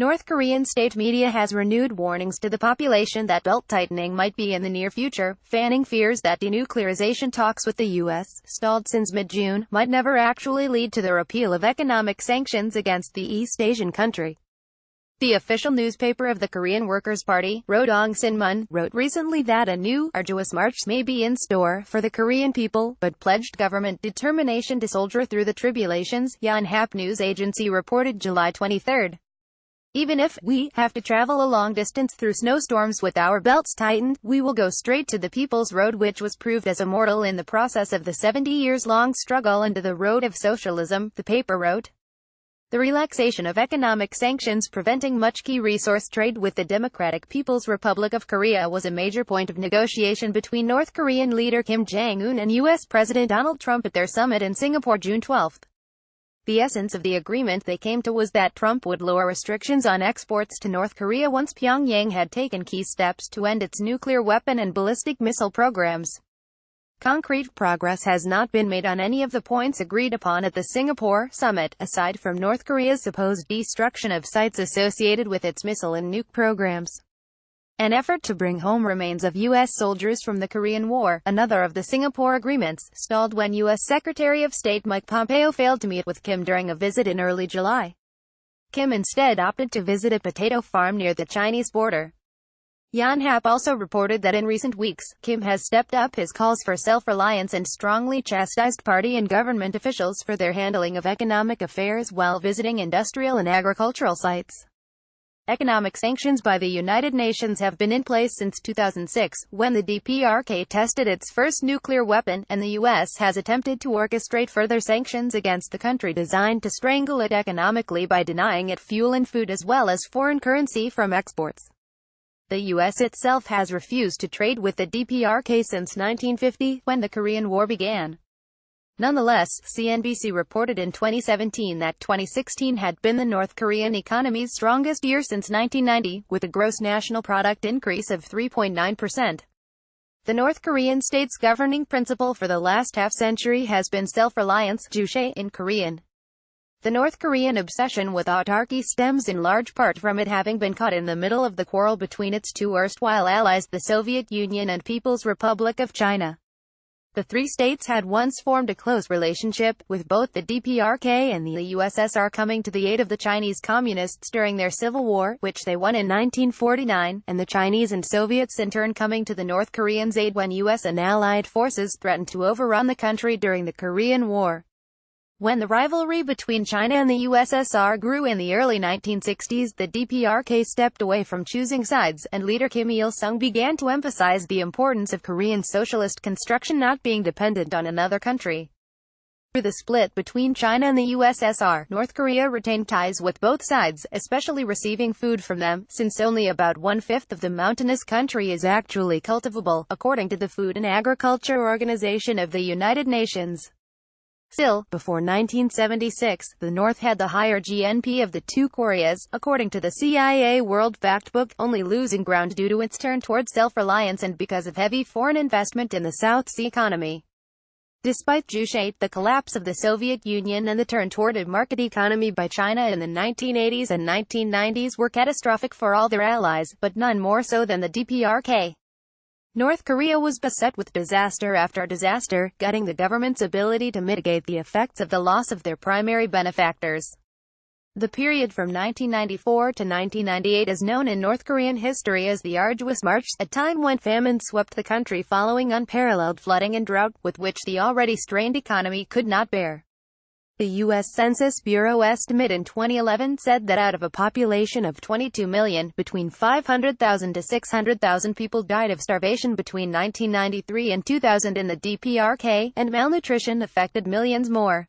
North Korean state media has renewed warnings to the population that belt-tightening might be in the near future, fanning fears that denuclearization talks with the U.S., stalled since mid-June, might never actually lead to the repeal of economic sanctions against the East Asian country. The official newspaper of the Korean Workers' Party, Rodong Sinmun, wrote recently that a new, arduous march may be in store for the Korean people, but pledged government determination to soldier through the tribulations, Yonhap news agency reported July 23. Even if we have to travel a long distance through snowstorms with our belts tightened, we will go straight to the People's Road, which was proved as immortal in the process of the 70 years-long struggle into the road of socialism, the paper wrote. The relaxation of economic sanctions preventing much key resource trade with the Democratic People's Republic of Korea was a major point of negotiation between North Korean leader Kim Jong-un and U.S. President Donald Trump at their summit in Singapore June 12. The essence of the agreement they came to was that Trump would lower restrictions on exports to North Korea once Pyongyang had taken key steps to end its nuclear weapon and ballistic missile programs. Concrete progress has not been made on any of the points agreed upon at the Singapore summit, aside from North Korea's supposed destruction of sites associated with its missile and nuke programs. An effort to bring home remains of U.S. soldiers from the Korean War, another of the Singapore agreements, stalled when U.S. Secretary of State Mike Pompeo failed to meet with Kim during a visit in early July. Kim instead opted to visit a potato farm near the Chinese border. Yonhap also reported that in recent weeks, Kim has stepped up his calls for self-reliance and strongly chastised party and government officials for their handling of economic affairs while visiting industrial and agricultural sites. Economic sanctions by the United Nations have been in place since 2006, when the DPRK tested its first nuclear weapon, and the U.S. has attempted to orchestrate further sanctions against the country designed to strangle it economically by denying it fuel and food as well as foreign currency from exports. The U.S. itself has refused to trade with the DPRK since 1950, when the Korean War began. Nonetheless, CNBC reported in 2017 that 2016 had been the North Korean economy's strongest year since 1990, with a gross national product increase of 3.9%. The North Korean state's governing principle for the last half-century has been self-reliance, Juche in Korean. The North Korean obsession with autarky stems in large part from it having been caught in the middle of the quarrel between its two erstwhile allies, the Soviet Union and People's Republic of China. The three states had once formed a close relationship, with both the DPRK and the USSR coming to the aid of the Chinese Communists during their civil war, which they won in 1949, and the Chinese and Soviets in turn coming to the North Koreans' aid when US and Allied forces threatened to overrun the country during the Korean War. When the rivalry between China and the USSR grew in the early 1960s, the DPRK stepped away from choosing sides, and leader Kim Il-sung began to emphasize the importance of Korean socialist construction not being dependent on another country. Through the split between China and the USSR, North Korea retained ties with both sides, especially receiving food from them, since only about one-fifth of the mountainous country is actually cultivable, according to the Food and Agriculture Organization of the United Nations. Still, before 1976, the North had the higher GNP of the two Koreas, according to the CIA World Factbook, only losing ground due to its turn towards self-reliance and because of heavy foreign investment in the South's economy. Despite Juche, the collapse of the Soviet Union and the turn toward a market economy by China in the 1980s and 1990s were catastrophic for all their allies, but none more so than the DPRK. North Korea was beset with disaster after disaster, gutting the government's ability to mitigate the effects of the loss of their primary benefactors. The period from 1994 to 1998 is known in North Korean history as the Arduous March, a time when famine swept the country following unparalleled flooding and drought, with which the already strained economy could not bear. The U.S. Census Bureau estimate in 2011 said that out of a population of 22 million, between 500,000 to 600,000 people died of starvation between 1993 and 2000 in the DPRK, and malnutrition affected millions more.